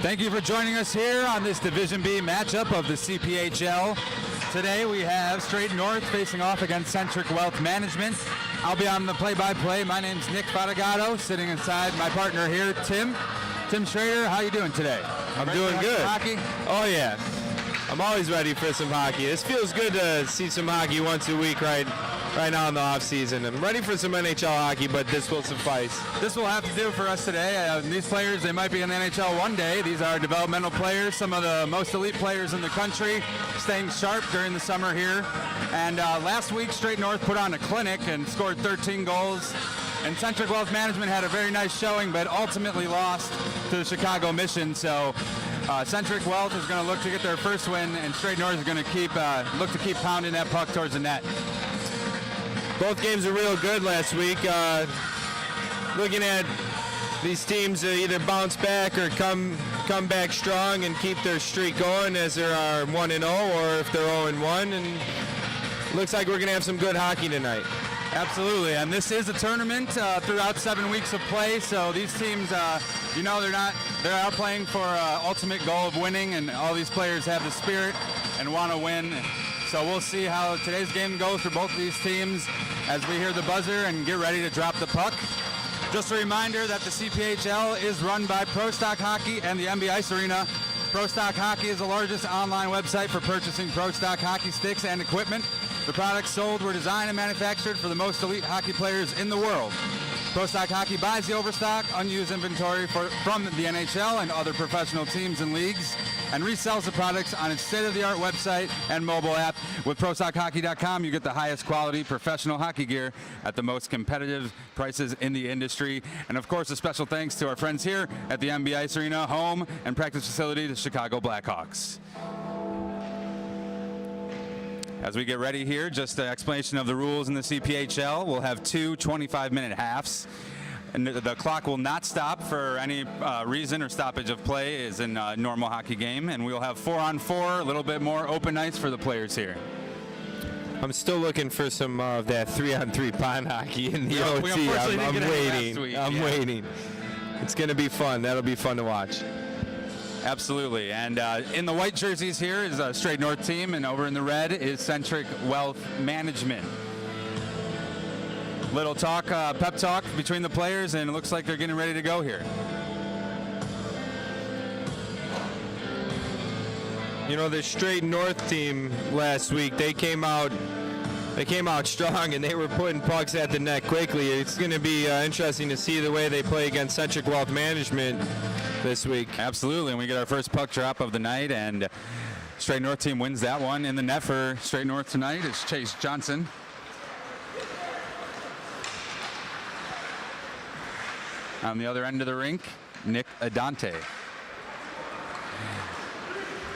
Thank you for joining us here on this Division B matchup of the CPHL. Today we have Straight North facing off against Centric Wealth Management. I'll be on the play-by-play. My name's Nick Fadagato, sitting inside my partner here, Tim Schrader. How you doing today? I'm doing good. Hockey? Oh yeah, I'm always ready for some hockey. This feels good to see some hockey once a week right now in the off season. I'm ready for some NHL hockey, but this will suffice. This will have to do for us today. These players, they might be in the NHL one day. These are developmental players, some of the most elite players in the country, staying sharp during the summer here. And last week, Straight North put on a clinic and scored 13 goals. And Centric Wealth Management had a very nice showing, but ultimately lost to the Chicago Mission. So Centric Wealth is going to look to get their first win, and Straight North is going to look to keep pounding that puck towards the net. Both games were real good last week. Looking at these teams either bounce back or come back strong and keep their streak going as they are 1-0, or if they're 0-1. And looks like we're going to have some good hockey tonight. Absolutely, and this is a tournament throughout 7 weeks of play, so these teams, they're out playing for ultimate goal of winning, and all these players have the spirit and want to win. So we'll see how today's game goes for both of these teams as we hear the buzzer and get ready to drop the puck. Just a reminder that the CPHL is run by Pro Stock Hockey and the MB Ice Arena. Pro Stock Hockey is the largest online website for purchasing Pro Stock hockey sticks and equipment. The products sold were designed and manufactured for the most elite hockey players in the world. Pro Stock Hockey buys the overstock, unused inventory from the NHL and other professional teams and leagues, and resells the products on its state-of-the-art website and mobile app. With ProStockHockey.com, you get the highest quality professional hockey gear at the most competitive prices in the industry. And of course, a special thanks to our friends here at the MB Ice Arena, home and practice facility to Chicago Blackhawks. As we get ready here, just an explanation of the rules in the CPHL. We'll have two 25-minute halves, and the clock will not stop for any reason or stoppage of play as in a normal hockey game, and we'll have 4-on-4, a little bit more open ice for the players here. I'm still looking for some of that 3-on-3 pond hockey in the OT. I'm waiting. It's going to be fun. That'll be fun to watch. Absolutely, and in the white jerseys here is a Straight North team, and over in the red is Centric Wealth Management. Little talk, pep talk between the players, and it looks like they're getting ready to go here. You know, the Straight North team last week, they came out strong, and they were putting pucks at the net quickly. It's going to be interesting to see the way they play against Centric Wealth Management this week. Absolutely, and we get our first puck drop of the night, and Straight North team wins that one. In the net for Straight North tonight is Chase Johnson. On the other end of the rink, Nick Adante.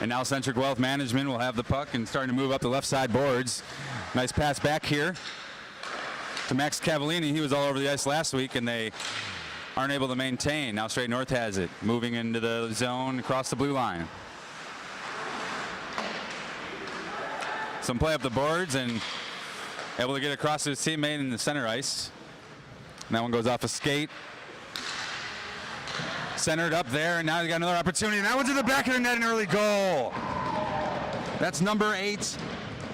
And now Centric Wealth Management will have the puck and starting to move up the left side boards. Nice pass back here to Max Cavallini. He was all over the ice last week, and they aren't able to maintain. Now Straight North has it, moving into the zone across the blue line. Some play up the boards and able to get across to his teammate in the center ice. And that one goes off a skate. Centered up there, and now he's got another opportunity. And that one's in the back of the net, an early goal. That's number 8,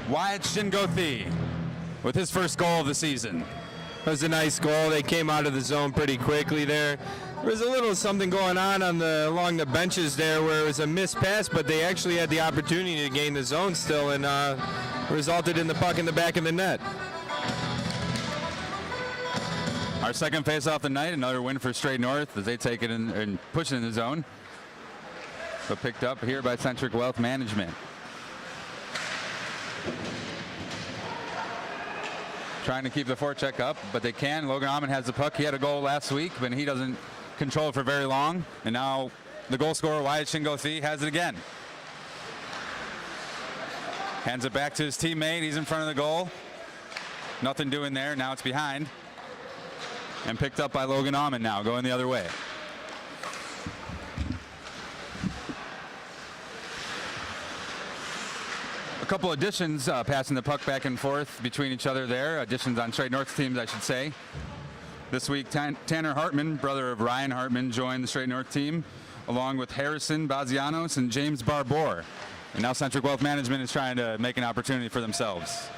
Wyatt Shingothi, with his first goal of the season. It was a nice goal. They came out of the zone pretty quickly there. There was a little something going on along the benches there where it was a missed pass, but they actually had the opportunity to gain the zone still, and resulted in the puck in the back of the net. Our second face-off of the night, another win for Straight North as they take it in and push it in the zone. So picked up here by Centric Wealth Management. Trying to keep the forecheck up, but they can. Logan Ahman has the puck. He had a goal last week, but he doesn't control it for very long. And now the goal scorer, Wyatt Shingothi, has it again. Hands it back to his teammate. He's in front of the goal. Nothing doing there. Now it's behind. And picked up by Logan Ahman now, going the other way. A couple additions passing the puck back and forth between each other there. Additions on Straight North teams, I should say. This week, Tanner Hartman, brother of Ryan Hartman, joined the Straight North team, along with Harrison Bazianos and James Barbour. And now Centric Wealth Management is trying to make an opportunity for themselves.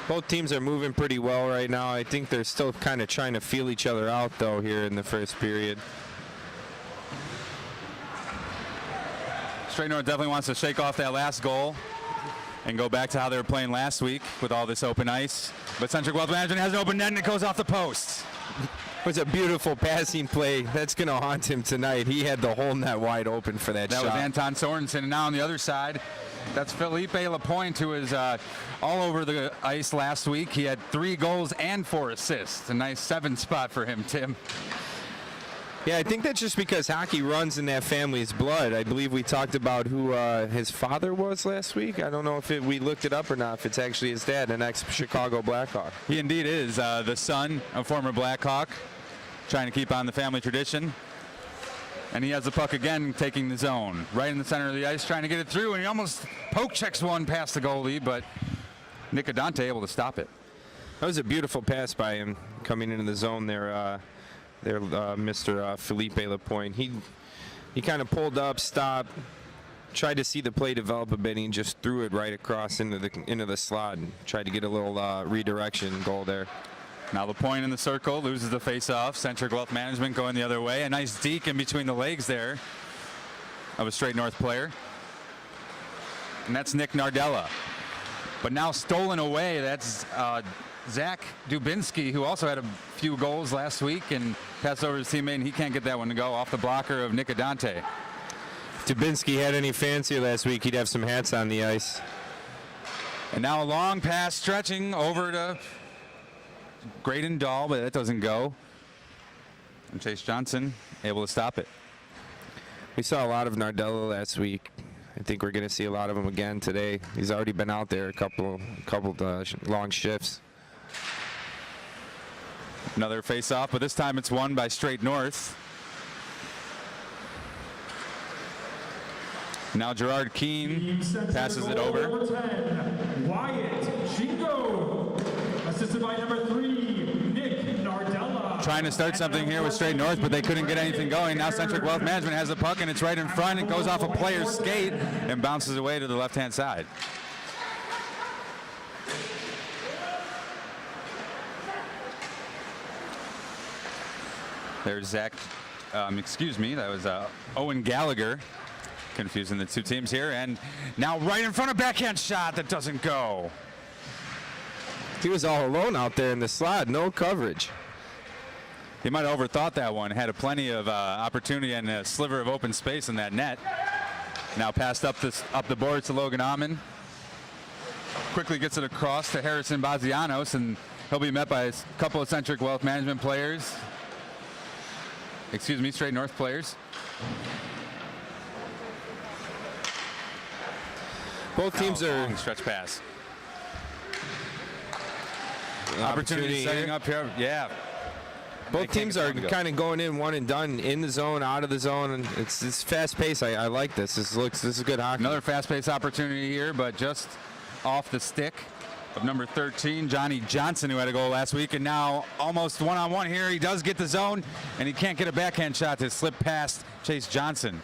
Both teams are moving pretty well right now. I think they're still kind of trying to feel each other out, though, here in the first period. Straight North definitely wants to shake off that last goal and go back to how they were playing last week with all this open ice. But Centric Wealth Management has an open net and it goes off the post. It was a beautiful passing play. That's going to haunt him tonight. He had the whole net wide open for that shot. That was Anton Sorensen. And now on the other side, that's Felipe Lapointe, who was all over the ice last week. He had 3 goals and 4 assists. A nice 7 spot for him, Tim. Yeah, I think that's just because hockey runs in that family's blood. I believe we talked about who his father was last week. I don't know if we looked it up or not, if it's actually his dad, an ex-Chicago Blackhawk. He indeed is the son of former Blackhawk, trying to keep on the family tradition. And he has the puck again, taking the zone. Right in the center of the ice, trying to get it through, and he almost poke checks one past the goalie, but Nick Adante able to stop it. That was a beautiful pass by him coming into the zone there. Mr. Felipe Lapointe. He kind of pulled up, stopped, tried to see the play develop a bit, and he just threw it right across into the slot and tried to get a little redirection goal there. Now Lapointe in the circle, loses the face-off. Centric Wealth Management going the other way. A nice deke in between the legs there of a Straight North player. And that's Nick Nardella. But now stolen away, that's Zach Dubinsky, who also had a few goals last week and passed over his teammate, and he can't get that one to go off the blocker of Nick Adante. If Dubinsky had any fancier last week, he'd have some hats on the ice. And now a long pass stretching over to Graydon Dahl, but that doesn't go. And Chase Johnson able to stop it. We saw a lot of Nardella last week. I think we're going to see a lot of him again today. He's already been out there a couple long shifts. Another face-off, but this time it's won by Straight North. Now Gerard Keene passes it over. Number 10, Wyatt Shingo, assisted by number 3, Nick Nardella. Trying to start something here with Straight North, but they couldn't get anything going. Now Centric Wealth Management has the puck, and it's right in front. It goes off a player's skate and bounces away to the left-hand side. There's Zach, excuse me, that was Owen Gallagher, confusing the two teams here. And now right in front of backhand shot that doesn't go. He was all alone out there in the slot, no coverage. He might have overthought that one, had plenty of opportunity and a sliver of open space in that net. Now passed up the boards to Logan Amon. Quickly gets it across to Harrison Bazianos, and he'll be met by a couple of Centric Wealth Management players. Excuse me, Straight North players. Both teams are long stretch pass. Opportunity setting here. up here. Yeah. Both teams are kind of going in one and done, in the zone, out of the zone, and it's fast paced. I like this. This is good hockey. Another fast paced opportunity here, but just off the stick of number 13, Johnny Johnson, who had a goal last week, and now almost one-on-one here. He does get the zone, and he can't get a backhand shot to slip past Chase Johnson.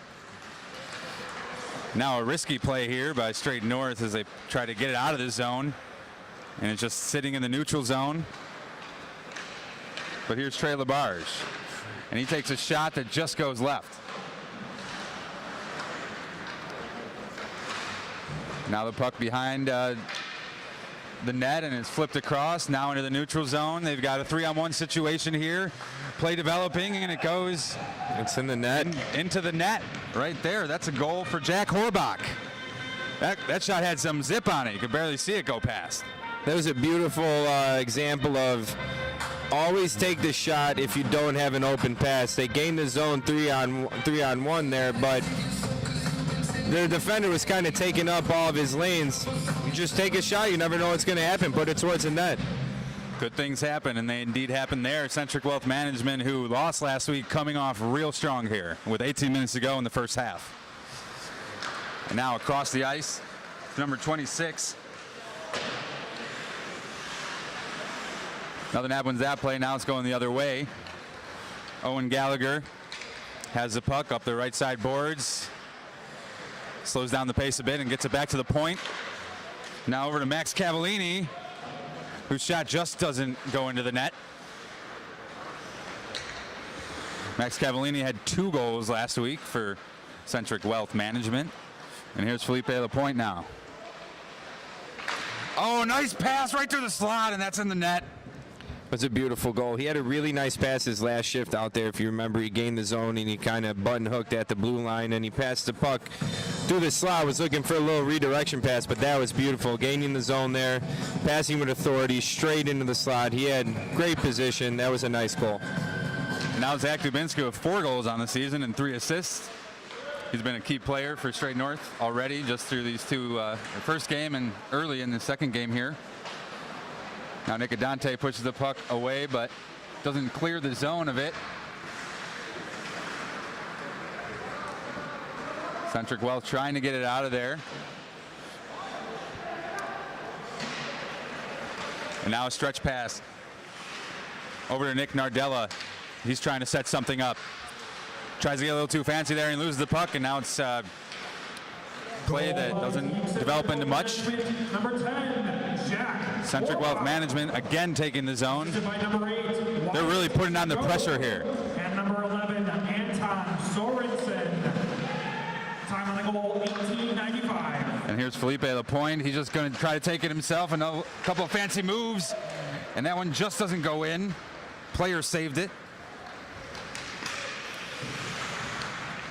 Now a risky play here by Straight North as they try to get it out of the zone, and it's just sitting in the neutral zone. But here's Trey Labarge, and he takes a shot that just goes left. Now the puck behind the net, and it's flipped across now into the neutral zone. They've got a 3-on-1 situation here. Play developing, and it goes. It's in the net. Into the net right there. That's a goal for Jack Horbach. That shot had some zip on it. You could barely see it go past. That was a beautiful example of always take the shot if you don't have an open pass. They gained the zone 3-on-1 there, but the defender was kind of taking up all of his lanes. You just take a shot, you never know what's going to happen, put it towards the net. Good things happen, and they indeed happen there. Centric Wealth Management, who lost last week, coming off real strong here with 18 minutes to go in the first half. And now across the ice, number 26. Nothing happens that play. Now it's going the other way. Owen Gallagher has the puck up the right side boards. Slows down the pace a bit and gets it back to the point. Now over to Max Cavallini, whose shot just doesn't go into the net. Max Cavallini had 2 goals last week for Centric Wealth Management. And here's Felipe Lapointe now. Oh, nice pass right through the slot, and that's in the net. That's a beautiful goal. He had a really nice pass his last shift out there. If you remember, he gained the zone and he kind of button hooked at the blue line and he passed the puck through the slot. Was looking for a little redirection pass, but that was beautiful. Gaining the zone there, passing with authority straight into the slot. He had great position. That was a nice goal. Now Zach Dubinsky with 4 goals on the season and 3 assists. He's been a key player for Straight North already, just through these 2, the first game and early in the second game here. Now Nick Adante pushes the puck away, but doesn't clear the zone of it. Centric Wealth trying to get it out of there. And now a stretch pass over to Nick Nardella. He's trying to set something up. Tries to get a little too fancy there and loses the puck, and now it's play that doesn't develop into much. Number 10, Jack. Centric Wealth Management again taking the zone. Number 8, They're really putting on the pressure here. And number 11, Anton Sorensen. Time on the goal, 18:95. And here's Felipe Lapointe. He's just going to try to take it himself. A couple of fancy moves, and that one just doesn't go in. Player saved it.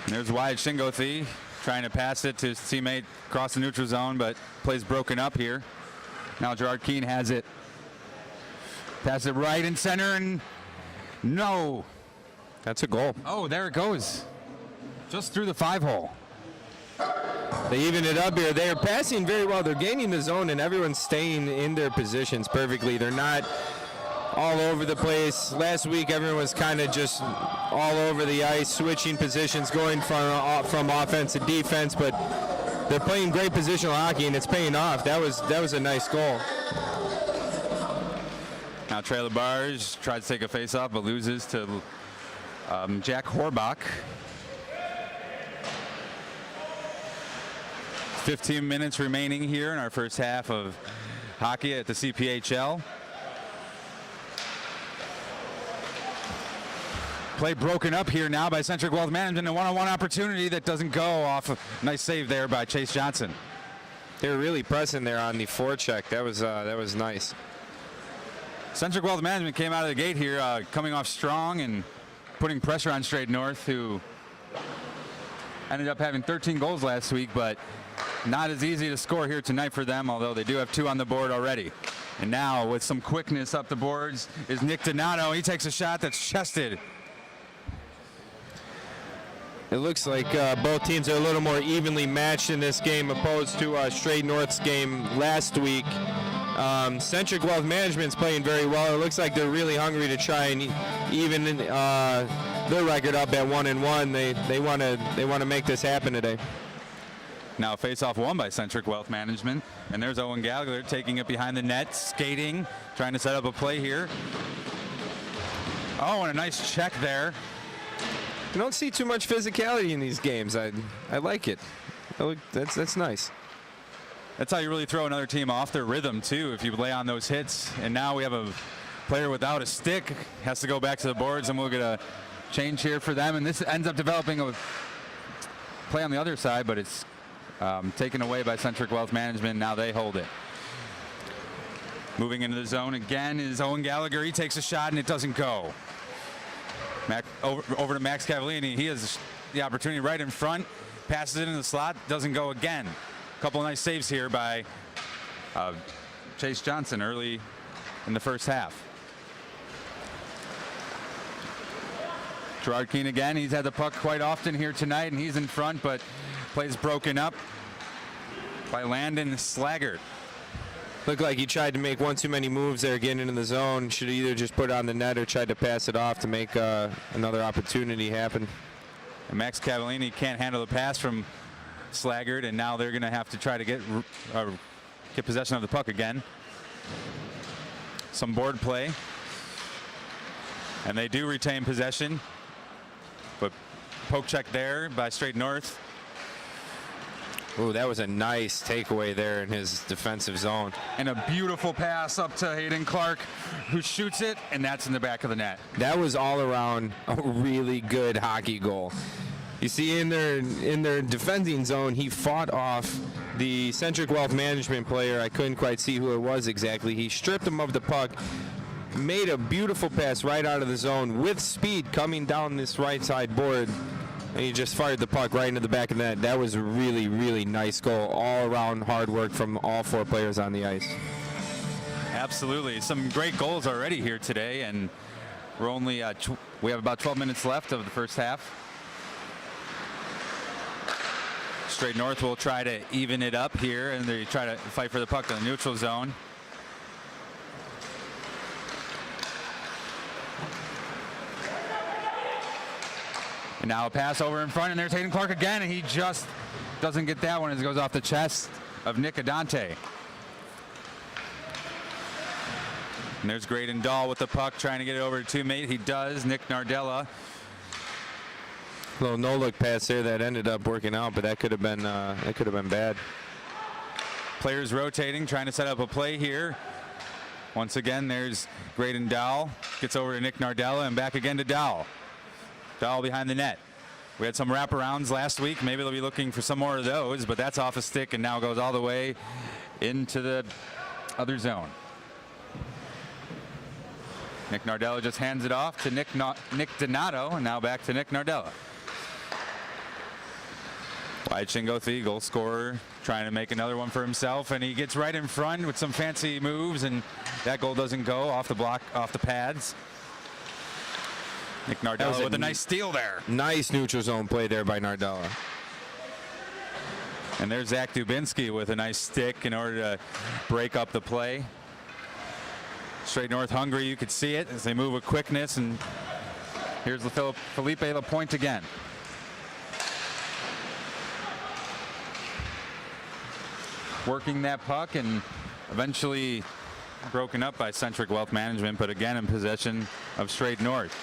And there's wide Shingothi trying to pass it to his teammate across the neutral zone, but plays broken up here. Now Gerard Keane has it. Pass it right in center, and no. That's a goal. Oh, there it goes. Just through the 5-hole. They even it up here. They are passing very well. They're gaining the zone, and everyone's staying in their positions perfectly. They're not all over the place. Last week, everyone was kind of just all over the ice, switching positions, going from offense to defense, but they're playing great positional hockey, and it's paying off. That was a nice goal. Now Trey Labarge tries to take a face-off, but loses to Jack Horbach. 15 minutes remaining here in our first half of hockey at the CPHL. Play broken up here now by Centric Wealth Management. A one-on-one opportunity that doesn't go off. Nice save there by Chase Johnson. They were really pressing there on the forecheck. That was nice. Centric Wealth Management came out of the gate here, coming off strong and putting pressure on Straight North, who ended up having 13 goals last week, but not as easy to score here tonight for them, although they do have 2 on the board already. And now with some quickness up the boards is Nick Donato. He takes a shot that's chested. It looks like both teams are a little more evenly matched in this game opposed to Straight North's game last week. Centric Wealth Management's playing very well. It looks like they're really hungry to try and even their record up at 1-1. They want to make this happen today. Now a face-off won by Centric Wealth Management, and there's Owen Gallagher taking it behind the net, skating, trying to set up a play here. Oh, and a nice check there. You don't see too much physicality in these games. I like it. That's nice. That's how you really throw another team off their rhythm too, if you lay on those hits. And now we have a player without a stick, has to go back to the boards, and we'll get a change here for them. And this ends up developing a play on the other side, but it's taken away by Centric Wealth Management. Now they hold it. Moving into the zone again is Owen Gallagher. He takes a shot and it doesn't go. Over to Max Cavallini. He has the opportunity right in front, passes it in the slot, doesn't go again. A couple of nice saves here by Chase Johnson early in the first half. Gerard Keane again. He's had the puck quite often here tonight, and he's in front, but plays broken up by Landon Slaggert. Looked like he tried to make one too many moves there getting into the zone. Should have either just put it on the net or tried to pass it off to make another opportunity happen. And Max Cavallini can't handle the pass from Slaggert, and now they're going to have to try to get possession of the puck again. Some board play. And they do retain possession. But poke check there by Straight North. Ooh, that was a nice takeaway there in his defensive zone. And a beautiful pass up to Hayden Clark, who shoots it, and that's in the back of the net. That was all around a really good hockey goal. You see in their defending zone, he fought off the Centric Wealth Management player. I couldn't quite see who it was exactly. He stripped him of the puck, made a beautiful pass right out of the zone with speed coming down this right side board, and he just fired the puck right into the back of the net. That was a really, really nice goal. All around hard work from all 4 players on the ice. Absolutely. Some great goals already here today, and we're only we have about 12 minutes left of the first half. Straight North will try to even it up here, and they try to fight for the puck in the neutral zone. And now a pass over in front, and there's Hayden Clark again, and he just doesn't get that one as it goes off the chest of Nick Adante. And there's Graydon Dahl with the puck, trying to get it over to teammate. He does. Nick Nardella. Little no-look pass there that ended up working out, but that could have been bad. Players rotating, trying to set up a play here. Once again, there's Graydon Dahl. Gets over to Nick Nardella and back again to Dahl. Dahl behind the net. We had some wraparounds last week. Maybe they'll be looking for some more of those, but that's off a stick and now goes all the way into the other zone. Nick Nardella just hands it off to Nick Donato, and now back to Nick Nardella. Wide Chingo, goal scorer, trying to make another one for himself, and he gets right in front with some fancy moves, and that goal doesn't go off the block, off the pads. Nick Nardella with a nice steal there. Nice neutral zone play there by Nardella. And there's Zach Dubinsky with a nice stick in order to break up the play. Straight North hungry, you could see it as they move with quickness, and here's Felipe Lapointe again. Working that puck and eventually broken up by Centric Wealth Management, but again in possession of Straight North.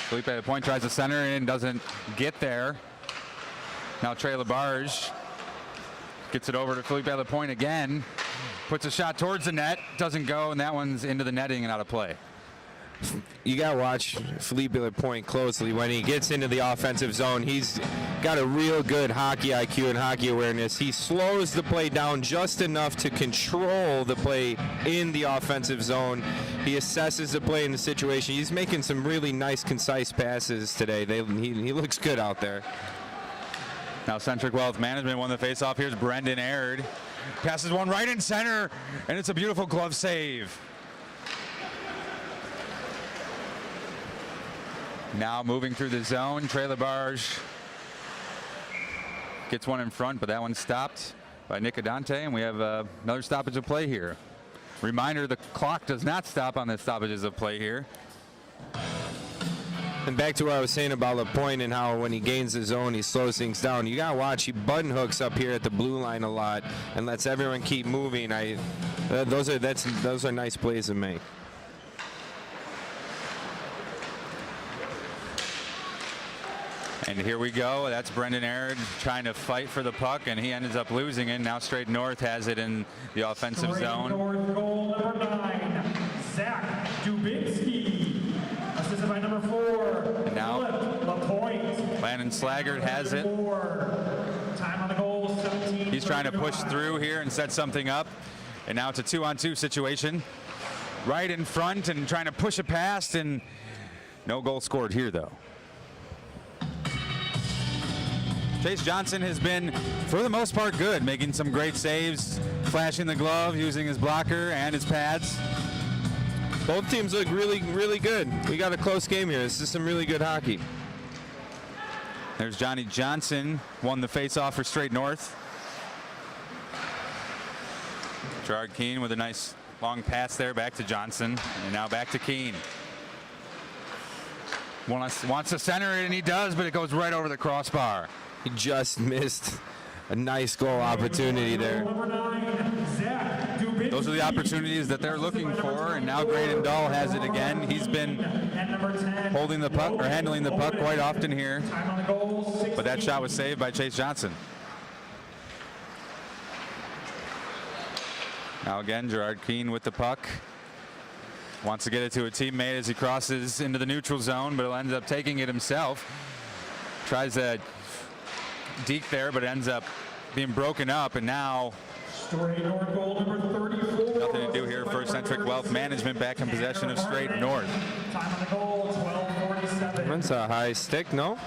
Felipe Lapointe tries to center and doesn't get there. Now Trey Labarge gets it over to Felipe Lapointe again. Puts a shot towards the net, doesn't go, and that one's into the netting and out of play. You got to watch Felipe Lapointe closely. When he gets into the offensive zone, he's got a real good hockey IQ and hockey awareness. He slows the play down just enough to control the play in the offensive zone. He assesses the play in the situation. He's making some really nice, concise passes today. He looks good out there. Now Centric Wealth Management won the faceoff. Here's Brendan Aird. Passes one right in center, and it's a beautiful glove save. Now moving through the zone, Trey Labarge gets one in front, but that one's stopped by Nick Adante, and we have another stoppage of play here. Reminder, the clock does not stop on the stoppages of play here. And back to what I was saying about Lapointe and how when he gains the zone, he slows things down. You got to watch. He button hooks up here at the blue line a lot and lets everyone keep moving. Those are nice plays to make. And here we go. That's Brendan Aird trying to fight for the puck, and he ends up losing it. Now Straight North has it in the offensive zone. North goal number 9, Zach Dubinsky. Assisted by number 4, And now Lapointe. Landon Slaggert has it. Time on the goal, 17. He's trying to push through here and set something up. And now it's a 2-on-2 situation. Right in front and trying to push it past, and no goal scored here, though. Chase Johnson has been, for the most part, good, making some great saves, flashing the glove, using his blocker and his pads. Both teams look really, really good. We got a close game here. This is some really good hockey. There's Johnny Johnson, won the faceoff for Straight North. Gerard Keane with a nice long pass there back to Johnson, and now back to Keane. Wants to center it, and he does, but it goes right over the crossbar. He just missed a nice goal opportunity there. Number 9, Zach Dubinsky. those are the opportunities that they're looking for. And now Graydon Dahl has it again. He's been holding the puck or handling the puck quite often here, but that shot was saved by Chase Johnson. Now again, Gerard Keane with the puck. Wants to get it to a teammate as he crosses into the neutral zone, but he'll end up taking it himself. Tries to deke there, but ends up being broken up, and now nothing to do here for Centric Wealth Management, back in possession of Straight North. Time on the goal, 12:47. That's a high stick, no?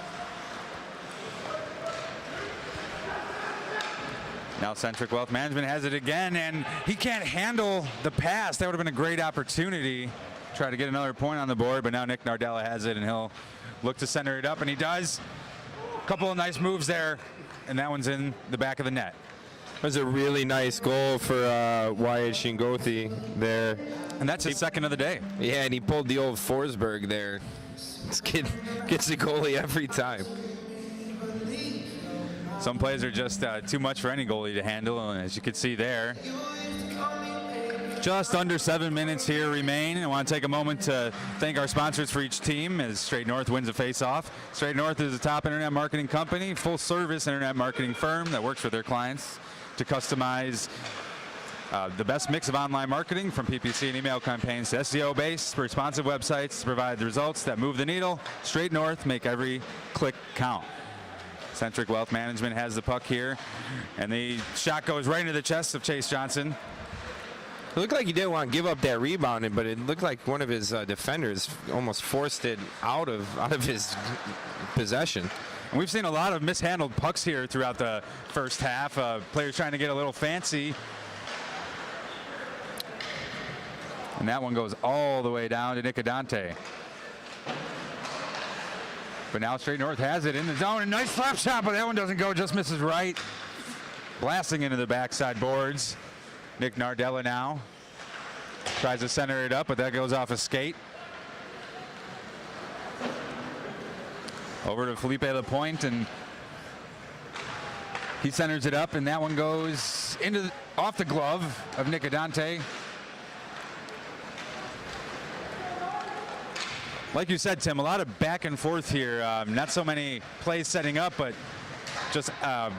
Now Centric Wealth Management has it again, and he can't handle the pass. That would have been a great opportunity. Try to get another point on the board, but now Nick Nardella has it, and he'll look to center it up, and he does. A couple of nice moves there, and that one's in the back of the net. That was a really nice goal for Wyatt Shingothi there. And that's his second of the day. Yeah, and he pulled the old Forsberg there. This kid gets the goalie every time. Some plays are just too much for any goalie to handle, and as you can see there, just under 7 minutes here remain. I want to take a moment to thank our sponsors for each team as Straight North wins a face-off. Straight North is a top internet marketing company, full-service internet marketing firm that works with their clients to customize the best mix of online marketing, from PPC and email campaigns to SEO-based responsive websites to provide the results that move the needle. Straight North, make every click count. Centric Wealth Management has the puck here, and the shot goes right into the chest of Chase Johnson. It looked like he didn't want to give up that rebounding, but it looked like one of his defenders almost forced it out of his possession. And we've seen a lot of mishandled pucks here throughout the first half. Players trying to get a little fancy. And that one goes all the way down to Nicodante. But now Straight North has it in the zone. A nice slap shot, but that one doesn't go, just misses right. Blasting into the backside boards. Nick Nardella now tries to center it up, but that goes off a skate. Over to Felipe Lapointe, and he centers it up, and that one goes into off the glove of Nicodante. Like you said, Tim, a lot of back and forth here. Not so many plays setting up, but just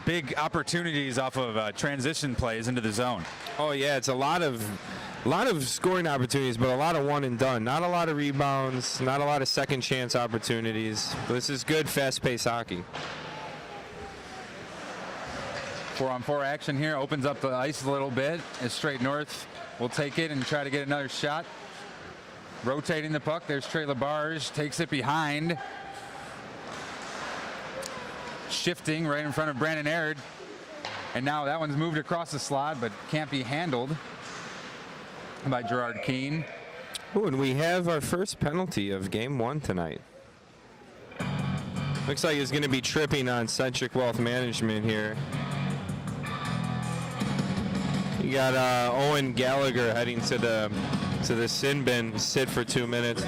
big opportunities off of transition plays into the zone. Oh yeah, it's a lot of scoring opportunities, but a lot of one and done. Not a lot of rebounds, not a lot of second chance opportunities. But this is good, fast-paced hockey. 4-on-4 action here, opens up the ice a little bit as Straight North will take it and try to get another shot. Rotating the puck, there's Trey Labarge, takes it behind. Shifting right in front of Brandon Aird. And now that one's moved across the slot, but can't be handled by Gerard Keane. Ooh, and we have our first penalty of game one tonight. Looks like it's going to be tripping on Centric Wealth Management here. You got Owen Gallagher heading to the sin bin, sit for 2 minutes.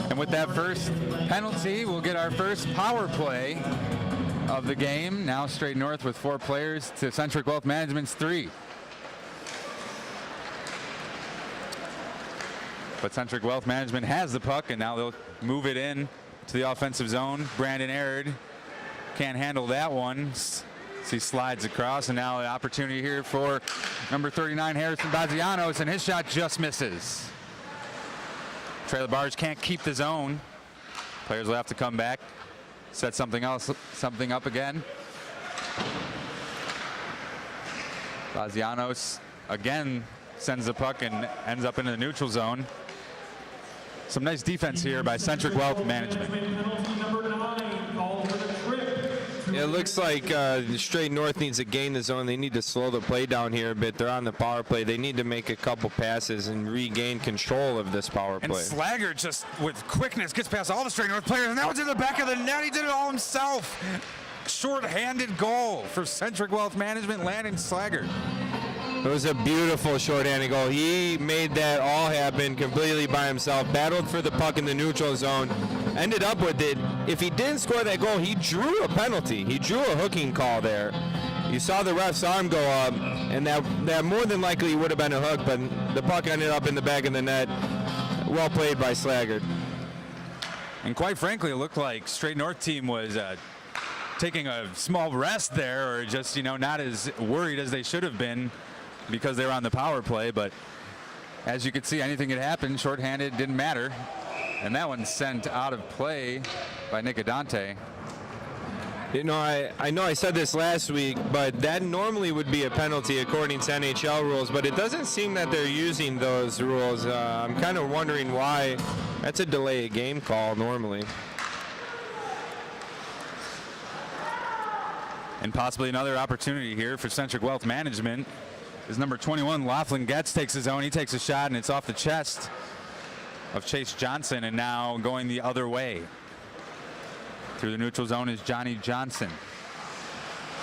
And with that first penalty, we'll get our first power play of the game. Now Straight North with 4 players to Centric Wealth Management's 3. But Centric Wealth Management has the puck, and now they'll move it in to the offensive zone. Brandon Aird can't handle that one. He slides across, and now an opportunity here for number 39, Harrison Bazianos, and his shot just misses. Trey Labarge can't keep the zone. Players will have to come back, set something up again. Bazianos again sends the puck and ends up into the neutral zone. Some nice defense here by Centric Wealth Management. Yeah, it looks like Straight North needs to gain the zone. They need to slow the play down here a bit. They're on the power play. They need to make a couple passes and regain control of this power play. And Slager just with quickness gets past all the Straight North players, and that one's in the back of the net. He did it all himself. Short-handed goal for Centric Wealth Management, Landon Slager. It was a beautiful short-handed goal. He made that all happen completely by himself, battled for the puck in the neutral zone, ended up with it. If he didn't score that goal, he drew a penalty. He drew a hooking call there. You saw the ref's arm go up, and that more than likely would have been a hook, but the puck ended up in the back of the net. Well played by Slaggard. And quite frankly, it looked like Straight North team was taking a small rest there, or just, you know, not as worried as they should have been because they were on the power play. But as you could see, anything could happen. Shorthanded, didn't matter. And that one sent out of play by Nick Adante. You know, I know I said this last week, but that normally would be a penalty according to NHL rules, but it doesn't seem that they're using those rules. I'm kind of wondering why. That's a delay of game call normally. And possibly another opportunity here for Centric Wealth Management. Is number 21, Laughlin Getz, takes his own. He takes a shot, and it's off the chest of Chase Johnson, and now going the other way. Through the neutral zone is Johnny Johnson.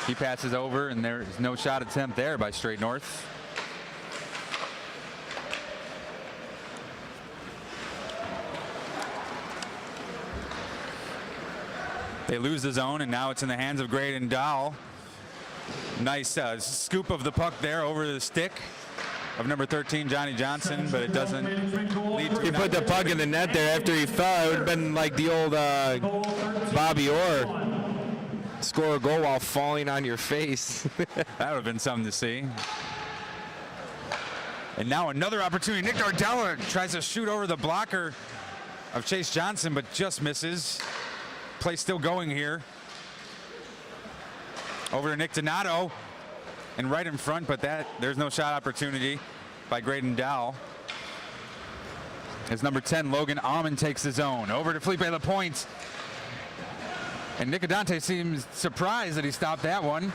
He passes over, and there is no shot attempt there by Straight North. They lose the zone, and now it's in the hands of Graydon Dahl. Nice scoop of the puck there over the stick of number 13, Johnny Johnson, but it doesn't lead to. He put the puck in the net there after he fell. It would have been like the old Bobby Orr. Score a goal while falling on your face. That would have been something to see. And now another opportunity. Nick Nardella tries to shoot over the blocker of Chase Johnson, but just misses. Play still going here. Over to Nick Donato. And right in front, but there's no shot opportunity by Graydon Dow. As number 10, Logan Almond takes his own. Over to Felipe Lapointe. And Nick Adante seems surprised that he stopped that one.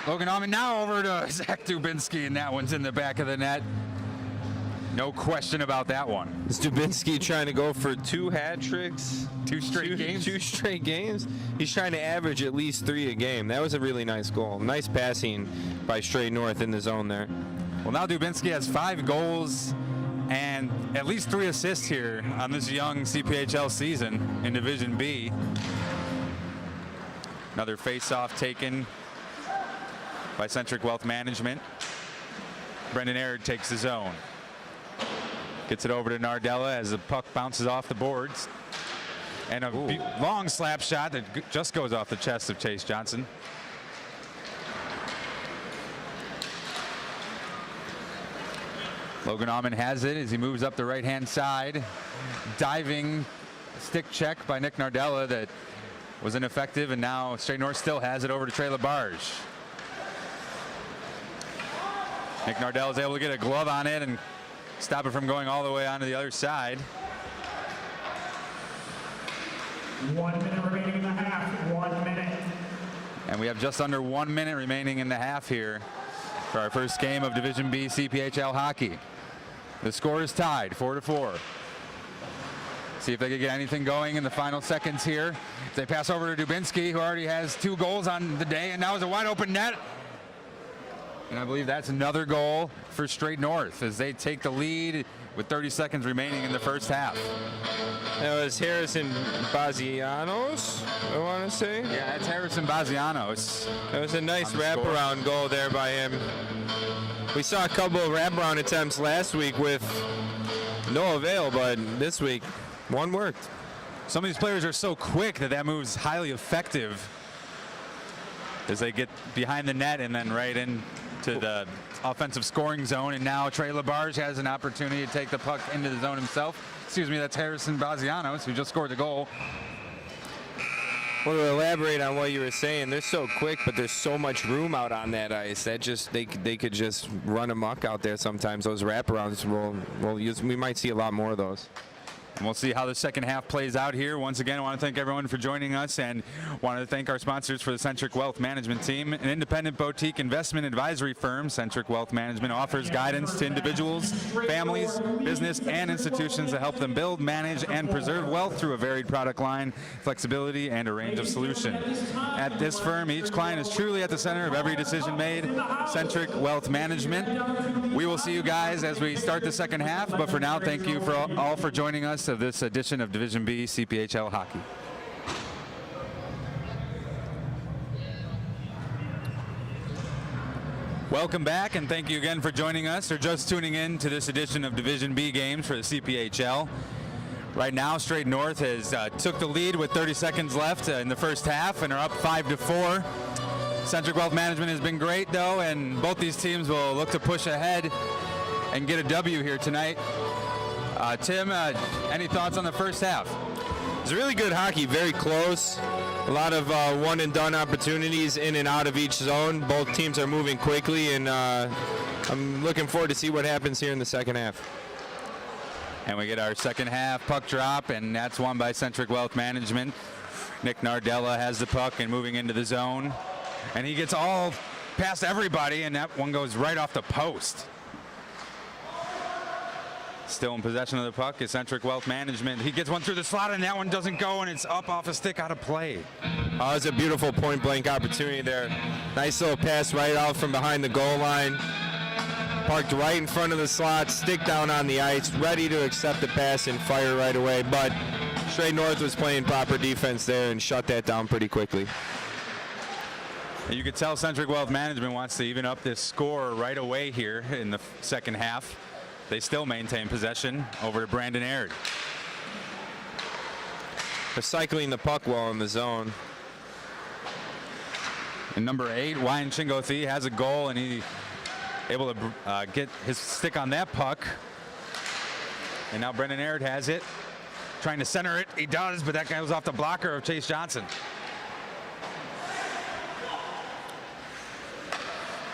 Logan Almond now over to Zach Dubinsky, and that one's in the back of the net. No question about that one. Is Dubinsky trying to go for 2 hat tricks? Two straight games? 2 straight games? He's trying to average at least 3 a game. That was a really nice goal. Nice passing by Straight North in the zone there. Well, now Dubinsky has 5 goals and at least 3 assists here on this young CPHL season in Division B. Another face-off taken by Centric Wealth Management. Brendan Aird takes his own. Gets it over to Nardella as the puck bounces off the boards. And a long slap shot that just goes off the chest of Chase Johnson. Logan Almond has it as he moves up the right-hand side. Diving stick check by Nick Nardella that was ineffective, and now Straight North still has it over to Trey LaBarge. Nick Nardella is able to get a glove on it and stop it from going all the way onto the other side. 1 minute remaining in the half. 1 minute. And we have just under 1 minute remaining in the half here for our first game of Division B CPHL hockey. The score is tied 4-4. See if they can get anything going in the final seconds here. They pass over to Dubinsky, who already has 2 goals on the day, and now is a wide open net. And I believe that's another goal for Straight North as they take the lead with 30 seconds remaining in the first half. That was Harrison Bazianos, I want to say. Yeah, that's Harrison Bazianos. That was a nice wraparound goal there by him. We saw a couple of wraparound attempts last week with no avail, but this week, one worked. Some of these players are so quick that move's highly effective as they get behind the net and then right into the offensive scoring zone. And now Trey LaBarge has an opportunity to take the puck into the zone himself. Excuse me, that's Harrison Bazianos, who just scored the goal. Well, to elaborate on what you were saying, they're so quick, but there's so much room out on that ice that just they could just run amok out there sometimes. Those wraparounds, we might see a lot more of those. And we'll see how the second half plays out here. Once again, I want to thank everyone for joining us and want to thank our sponsors for the Centric Wealth Management team. An independent boutique investment advisory firm, Centric Wealth Management offers guidance to individuals, families, business, and institutions to help them build, manage, and preserve wealth through a varied product line, flexibility, and a range of solutions. At this firm, each client is truly at the center of every decision made. Centric Wealth Management. We will see you guys as we start the second half, but for now, thank you all for joining us of this edition of Division B CPHL hockey. Welcome back, and thank you again for joining us or just tuning in to this edition of Division B games for the CPHL. Right now, Straight North has took the lead with 30 seconds left in the first half and are up 5-4. Centric Wealth Management has been great, though, and both these teams will look to push ahead and get a W here tonight. Tim, any thoughts on the first half? It's really good hockey, very close. A lot of one-and-done opportunities in and out of each zone. Both teams are moving quickly, and I'm looking forward to see what happens here in the second half. And we get our second half puck drop, and that's won by Centric Wealth Management. Nick Nardella has the puck and moving into the zone. And he gets all past everybody, and that one goes right off the post. Still in possession of the puck is Centric Wealth Management. He gets one through the slot, and that one doesn't go, and it's up off a stick out of play. Oh, it's a beautiful point-blank opportunity there. Nice little pass right out from behind the goal line. Parked right in front of the slot, stick down on the ice, ready to accept the pass and fire right away. But Straight North was playing proper defense there and shut that down pretty quickly. You could tell Centric Wealth Management wants to even up this score right away here in the second half. They still maintain possession over to Brandon Aird. Recycling the puck well in the zone. And number 8, Wyan Chingothi, has a goal, and he able to get his stick on that puck. And now Brandon Aird has it. Trying to center it. He does, but that goes off the blocker of Chase Johnson.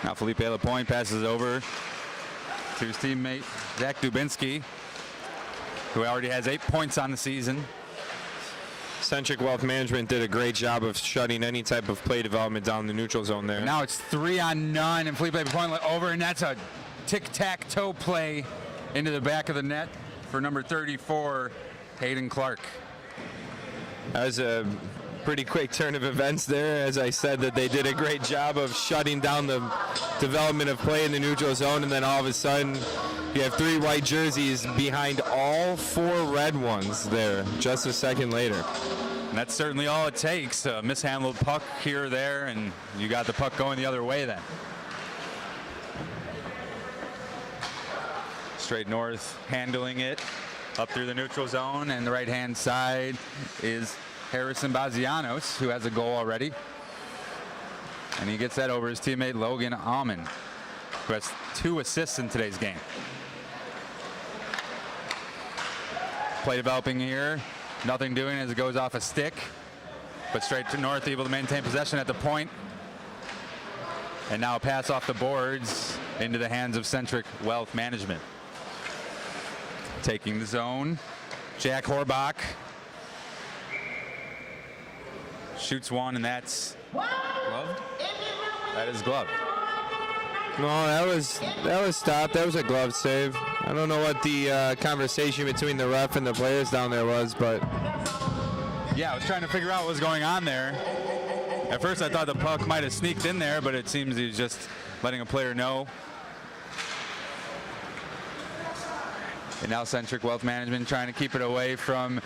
Now Felipe Lapointe passes over to his teammate Zach Dubinsky, who already has 8 points on the season. Centric Wealth Management did a great job of shutting any type of play development down the neutral zone there. Now it's 3-on-none, and Felipe Lapointe over, and that's a tic-tac-toe play into the back of the net for number 34, Hayden Clark. That was a pretty quick turn of events there. As I said, that they did a great job of shutting down the development of play in the neutral zone, and then all of a sudden you have 3 white jerseys behind all 4 red ones there just a second later. And that's certainly all it takes. A mishandled puck here or there, and you got the puck going the other way then. Straight North handling it up through the neutral zone, and the right-hand side is Harrison Bazianos, who has a goal already. And he gets that over his teammate Logan Almond, who has 2 assists in today's game. Play developing here. Nothing doing as it goes off a stick. But Straight North able to maintain possession at the point. And now a pass off the boards into the hands of Centric Wealth Management. Taking the zone. Jack Horbach shoots one, and that's gloved. That is gloved. No, that was stopped. That was a glove save. I don't know what the conversation between the ref and the players down there was, but yeah, I was trying to figure out what was going on there. At first I thought the puck might have sneaked in there, but it seems he was just letting a player know. And now Centric Wealth Management trying to keep it away from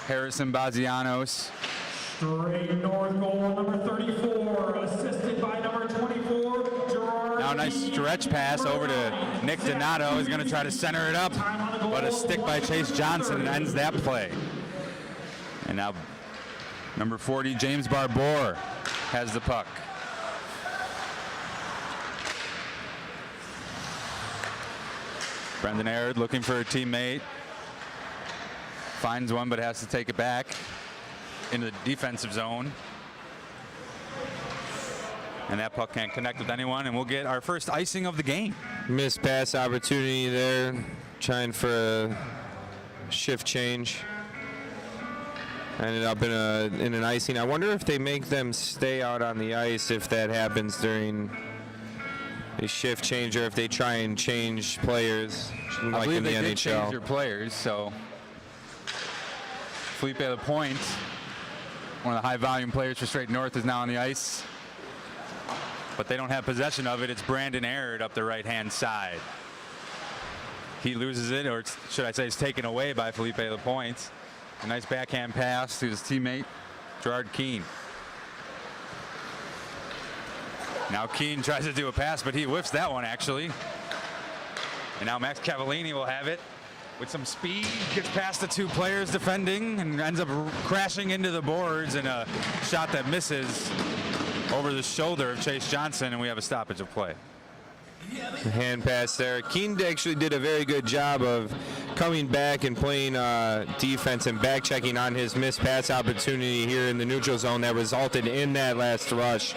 Harrison Bazianos. Straight North goal number 34, assisted by number 24, Gerard. Now a nice stretch pass over to Nick Donato. He's going to try to center it up, but a stick by Chase Johnson ends that play. And now number 40, James Barbour, has the puck. Brendan Aird looking for a teammate. Finds one, but has to take it back into the defensive zone. And that puck can't connect with anyone, and we'll get our first icing of the game. missed pass opportunity there, trying for a shift change. Ended up in an icing. I wonder if they make them stay out on the ice if that happens during a shift change, or if they try and change players like in the NHL. Did change your players, so Felipe Lapointe, one of the high-volume players for Straight North, is now on the ice. But they don't have possession of it. It's Brandon Aird up the right-hand side. He loses it, or should I say it's taken away by Felipe Lapointe. A nice backhand pass to his teammate, Gerard Keane. Now Keene tries to do a pass, but he whiffs that one actually. And now Max Cavallini will have it with some speed, gets past the two players defending and ends up crashing into the boards, and a shot that misses over the shoulder of Chase Johnson, and we have a stoppage of play. Hand pass there. Keene actually did a very good job of coming back and playing defense and back checking on his missed pass opportunity here in the neutral zone that resulted in that last rush.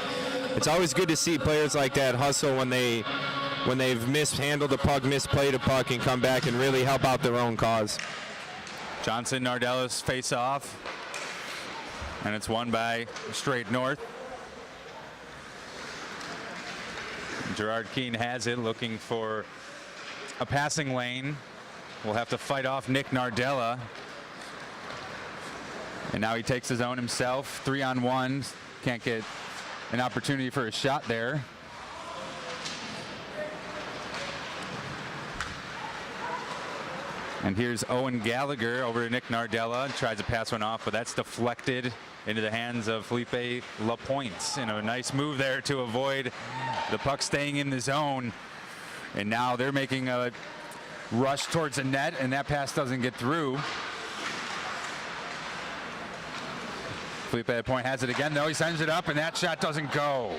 It's always good to see players like that hustle when they've mishandled the puck, misplayed a puck, and come back and really help out their own cause. Johnson Nardellas face off, and it's won by Straight North. Gerard Keene has it, looking for a passing lane. Will have to fight off Nick Nardella. And now he takes his own himself. 3-on-1. Can't get an opportunity for a shot there. And here's Owen Gallagher over to Nick Nardella. Tries to pass one off, but that's deflected into the hands of Felipe Lapointe. And a nice move there to avoid the puck staying in the zone. And now they're making a rush towards the net, and that pass doesn't get through. Felipe Lapointe has it again, though. He sends it up, and that shot doesn't go.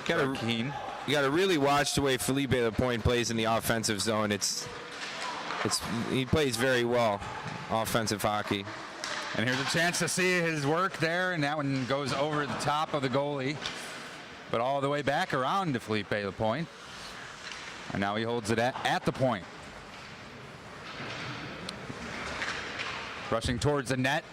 Keene. You got to really watch the way Felipe Lapointe plays in the offensive zone. He plays very well, offensive hockey. And here's a chance to see his work there, and that one goes over the top of the goalie, but all the way back around to Felipe Lapointe. And now he holds it at the point. Rushing towards the net,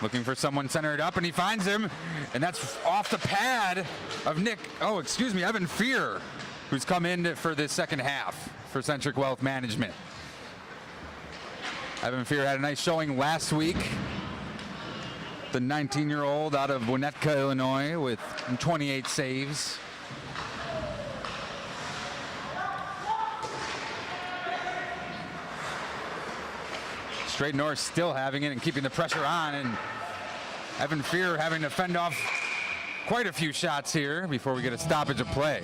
looking for someone centered up, and he finds him, and that's off the pad of Evan Fear, who's come in for the second half for Centric Wealth Management. Evan Fear had a nice showing last week. The 19-year-old out of Winnetka, Illinois, with 28 saves. Straight North still having it and keeping the pressure on, and Evan Fear having to fend off quite a few shots here before we get a stoppage of play.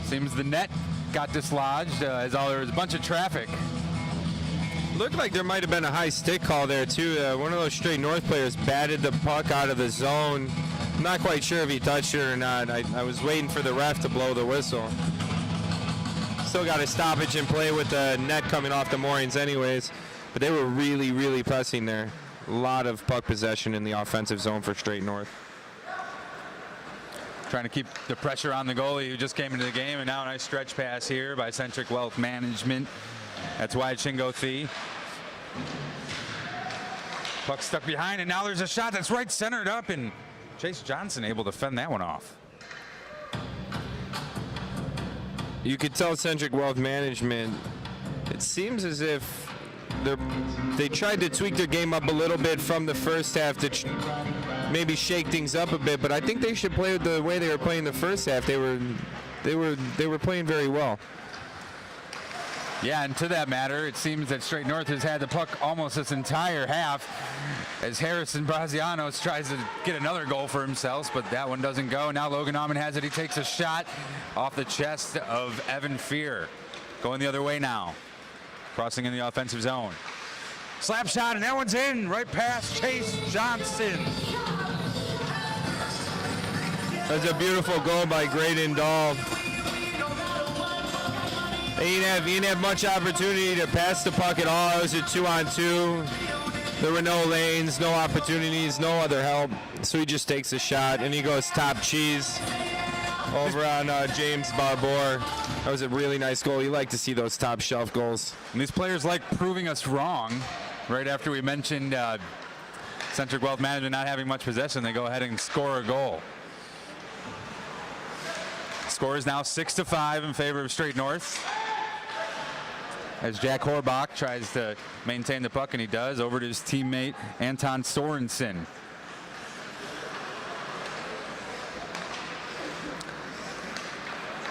Seems the net got dislodged as there was a bunch of traffic. Looked like there might have been a high stick call there too. One of those Straight North players batted the puck out of the zone. I'm not quite sure if he touched it or not. I was waiting for the ref to blow the whistle. Still got a stoppage in play with the net coming off the moorings anyways, but they were really, really pressing there. A lot of puck possession in the offensive zone for Straight North. Trying to keep the pressure on the goalie who just came into the game, and now a nice stretch pass here by Centric Wealth Management. That's wide Shingo Thee. Puck stuck behind, and now there's a shot that's right centered up, and Chase Johnson able to fend that one off. You could tell Centric Wealth Management, it seems as if they tried to tweak their game up a little bit from the first half to maybe shake things up a bit, but I think they should play the way they were playing the first half. They were playing very well. Yeah, and to that matter, it seems that Straight North has had the puck almost this entire half as Harrison Brazianos tries to get another goal for himself, but that one doesn't go. Now Logan Aumann has it. He takes a shot off the chest of Evan Fear. Going the other way now. Crossing in the offensive zone. Slap shot, and that one's in right past Chase Johnson. That's a beautiful goal by Graydon Dahl. He didn't have much opportunity to pass the puck at all. It was a 2-on-2. There were no lanes, no opportunities, no other help. So he just takes a shot, and he goes top cheese over on James Barbour. That was a really nice goal. You like to see those top shelf goals. And these players like proving us wrong. Right after we mentioned Centric Wealth Management not having much possession, they go ahead and score a goal. Score is now 6-5 in favor of Straight North, as Jack Horbach tries to maintain the puck, and he does, over to his teammate Anton Sorensen.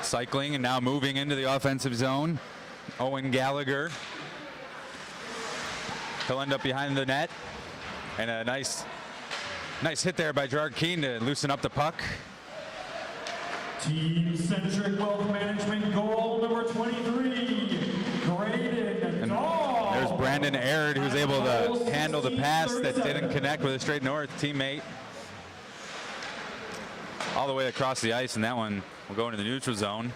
Cycling and now moving into the offensive zone. Owen Gallagher. He'll end up behind the net, and a nice Nice hit there by Gerard Keane to loosen up the puck. Team Centric Wealth Management goal number 23, Graydon Dahl. There's Brandon Aird, who's able to handle the pass that didn't connect with a Straight North teammate. All the way across the ice, and that one will go into the neutral zone.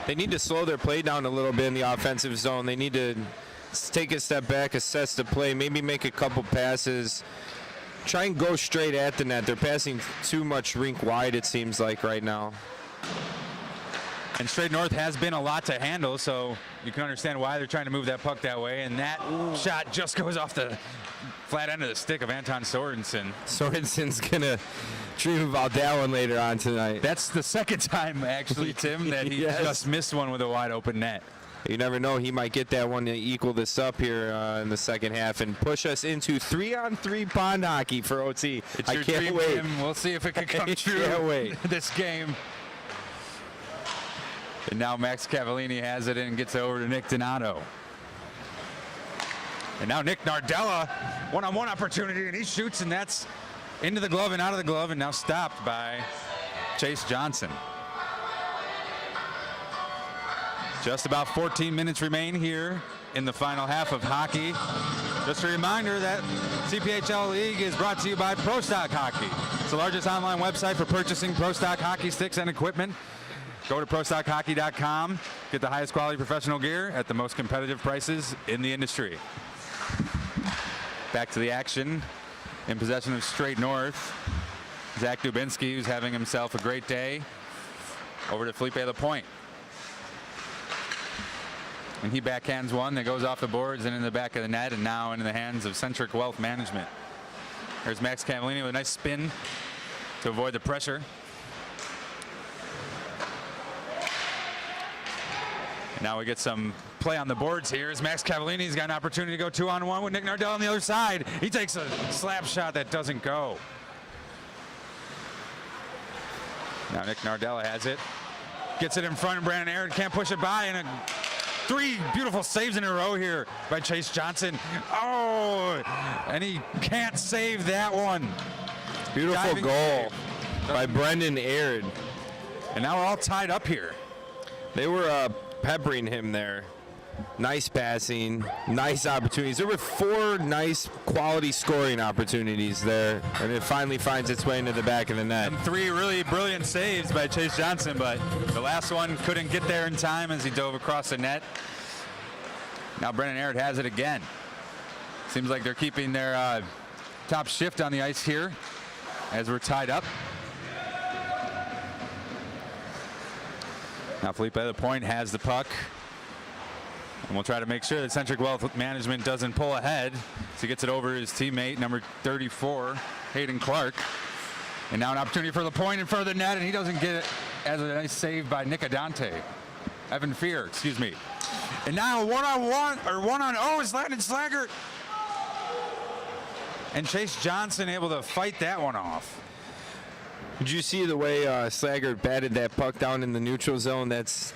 They need to slow their play down a little bit in the offensive zone. They need to take a step back, assess the play, maybe make a couple passes. Try and go straight at the net. They're passing too much rink wide, it seems like, right now. And Straight North has been a lot to handle, so you can understand why they're trying to move that puck that way. And that shot just goes off the flat end of the stick of Anton Sorensen. Sorensen's going to dream about that one later on tonight. That's the second time, actually, Tim, that he just missed one with a wide open net. You never know. He might get that one to equal this up here in the second half and push us into 3-on-3 pond hockey for OT. It's your dream, Tim. We'll see if it can come true this game. And now Max Cavallini has it and gets it over to Nick Donato. And now Nick Nardella, one-on-one opportunity, and he shoots, and that's into the glove and out of the glove, and now stopped by Chase Johnson. Just about 14 minutes remain here in the final half of hockey. Just a reminder that CPHL League is brought to you by Pro Stock Hockey. It's the largest online website for purchasing Pro Stock hockey sticks and equipment. Go to ProStockHockey.com. Get the highest quality professional gear at the most competitive prices in the industry. Back to the action. In possession of Straight North. Zach Dubinsky, who's having himself a great day. Over to Felipe Lapointe. And he backhands one that goes off the boards and in the back of the net, and now into the hands of Centric Wealth Management. There's Max Cavallini with a nice spin to avoid the pressure. And now we get some play on the boards here as Max Cavallini's got an opportunity to go 2-on-1 with Nick Nardella on the other side. He takes a slap shot that doesn't go. Now Nick Nardella has it. Gets it in front of Brandon Aird, can't push it by, and three beautiful saves in a row here by Chase Johnson. Oh, and he can't save that one. Beautiful Diving goal by Brendan Aird. And now we're all tied up here. They were peppering him there. Nice passing, nice opportunities. There were 4 nice quality scoring opportunities there, and it finally finds its way into the back of the net. And 3 really brilliant saves by Chase Johnson, but the last one couldn't get there in time as he dove across the net. Now Brendan Aird has it again. Seems like they're keeping their top shift on the ice here as we're tied up. Now Felipe Lapointe has the puck. And we'll try to make sure that Centric Wealth Management doesn't pull ahead. So he gets it over to his teammate, number 34, Hayden Clark. And now an opportunity for Lapointe in front of the net, and he doesn't get it as a nice save by Nick Adante. Evan Fear, excuse me. And now one-on-one, or one-on-oh, is Landon Slaggert. And Chase Johnson able to fight that one off. Did you see the way Slaggert batted that puck down in the neutral zone? That's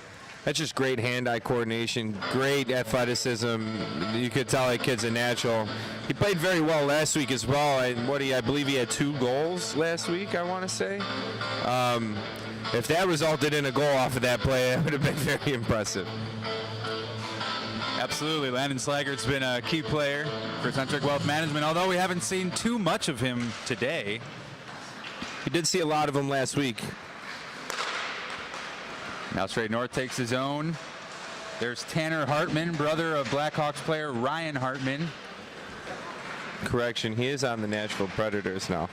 just great hand-eye coordination, great athleticism. You could tell that kid's a natural. He played very well last week as well. I believe he had 2 goals last week, I want to say. If that resulted in a goal off of that play, it would have been very impressive. Absolutely. Landon Slaggert's been a key player for Centric Wealth Management, although we haven't seen too much of him today. He did see a lot of them last week. Now Straight North takes his own. There's Tanner Hartman, brother of Blackhawks player Ryan Hartman. Correction, he is on the Nashville Predators now.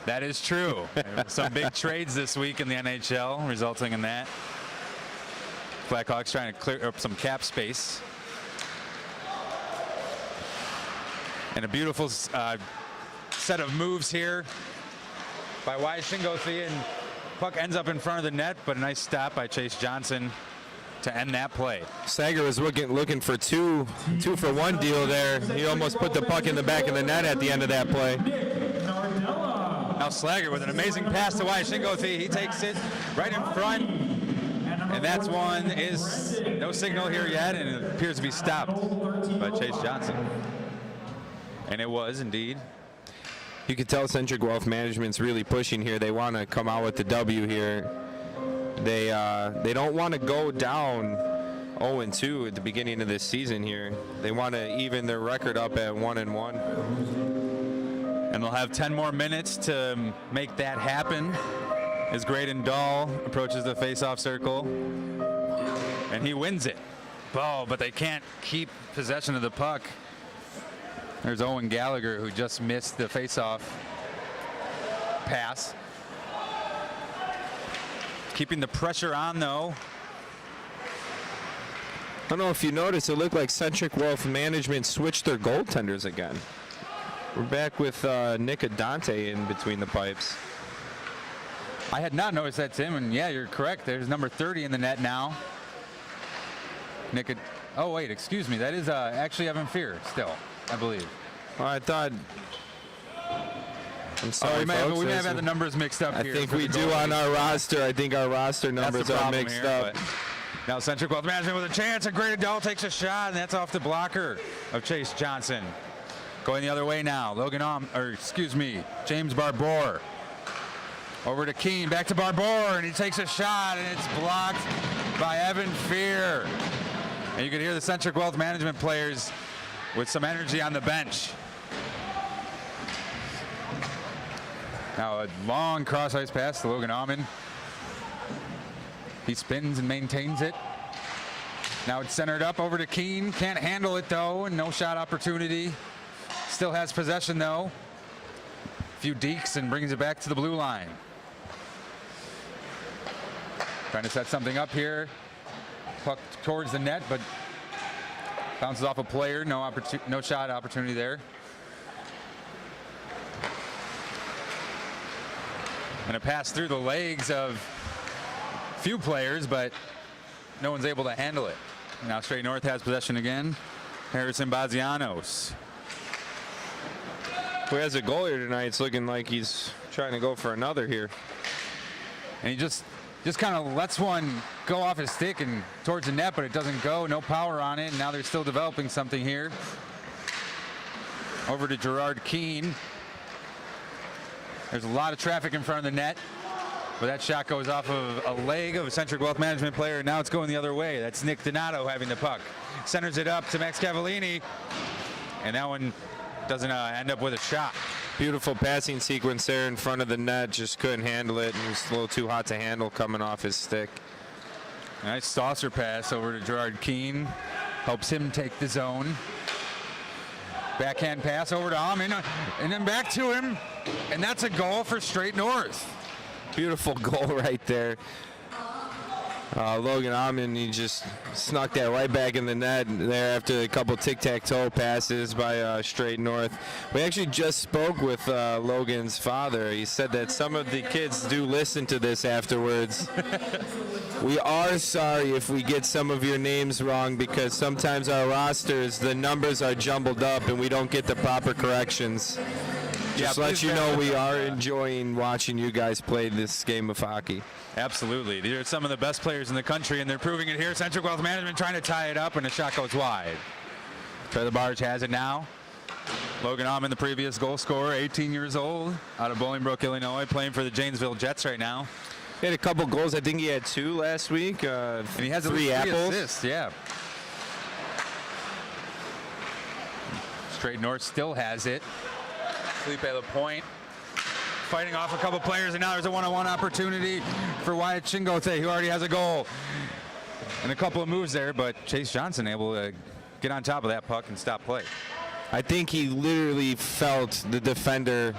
That is true. Some big trades this week in the NHL resulting in that. Blackhawks trying to clear up some cap space. And a beautiful set of moves here by Wyatt Shingothi, and puck ends up in front of the net, but a nice stop by Chase Johnson to end that play. Sager was looking for two for one deal there. He almost put the puck in the back of the net at the end of that play. Now Slaggert with an amazing pass to Wyatt Shingothi. He takes it right in front, and that's one. Is no signal here yet, and it appears to be stopped by Chase Johnson. And it was indeed. You could tell Centric Wealth Management's really pushing here. They want to come out with the W here. They don't want to go down 0-2 at the beginning of this season here. They want to even their record up at 1-1. And they'll have 10 more minutes to make that happen as Graydon Dahl approaches the face-off circle. And he wins it. Oh, but they can't keep possession of the puck. There's Owen Gallagher, who just missed the face-off pass. Keeping the pressure on, though. I don't know if you noticed, it looked like Centric Wealth Management switched their goaltenders again. We're back with Nick Adante in between the pipes. I had not noticed that, Tim, and yeah, you're correct. There's number 30 in the net now. Oh, wait, excuse me. That is actually Evan Fear still, I believe. Well, I thought... I'm sorry, we may have had the numbers mixed up here. I think we do on our roster. I think our roster numbers are mixed up. Now Centric Wealth Management with a chance, and Graydon Dahl takes a shot, and that's off the blocker of Chase Johnson. Going the other way now, James Barbour. Over to Keene, back to Barbour, and he takes a shot, and it's blocked by Evan Fear. And you can hear the Centric Wealth Management players with some energy on the bench. Now a long cross-ice pass to Logan Aumann. He spins and maintains it. Now it's centered up over to Keene. Can't handle it, though, and no shot opportunity. Still has possession, though. A few dekes and brings it back to the blue line. Trying to set something up here. Puck towards the net, but bounces off a player. No shot opportunity there. And a pass through the legs of few players, but no one's able to handle it. Now Straight North has possession again. Harrison Bazianos. Who has a goal here tonight? It's looking like he's trying to go for another here. And he just kind of lets one go off his stick and towards the net, but it doesn't go. No power on it, and now they're still developing something here. Over to Gerard Keene. There's a lot of traffic in front of the net. But that shot goes off of a leg of a Centric Wealth Management player, and now it's going the other way. That's Nick Donato having the puck. Centers it up to Max Cavallini, and that one doesn't end up with a shot. Beautiful passing sequence there in front of the net. Just couldn't handle it, and it was a little too hot to handle coming off his stick. Nice saucer pass over to Gerard Keene. Helps him take the zone. Backhand pass over to Aumann, and then back to him, and that's a goal for Straight North. Beautiful goal right there. Logan Aumann, he just snuck that right back in the net there after a couple tic-tac-toe passes by Straight North. We actually just spoke with Logan's father. He said that some of the kids do listen to this afterwards. We are sorry if we get some of your names wrong, because sometimes our rosters, the numbers are jumbled up and we don't get the proper corrections. Just let you know we are enjoying watching you guys play this game of hockey. Absolutely. These are some of the best players in the country, and they're proving it here. Centric Wealth Management trying to tie it up, and the shot goes wide. Trevor Barge has it now. Logan Aumann, the previous goal scorer, 18 years old, out of Bolingbrook, Illinois, playing for the Janesville Jets right now. He had a couple goals. I think he had 2 last week. And he has 3 assists. Yeah. Straight North still has it. Felipe Lapointe fighting off a couple players, and now there's a one-on-one opportunity for Wyatt Chingote, who already has a goal. And a couple of moves there, but Chase Johnson able to get on top of that puck and stop play. I think he literally felt the defender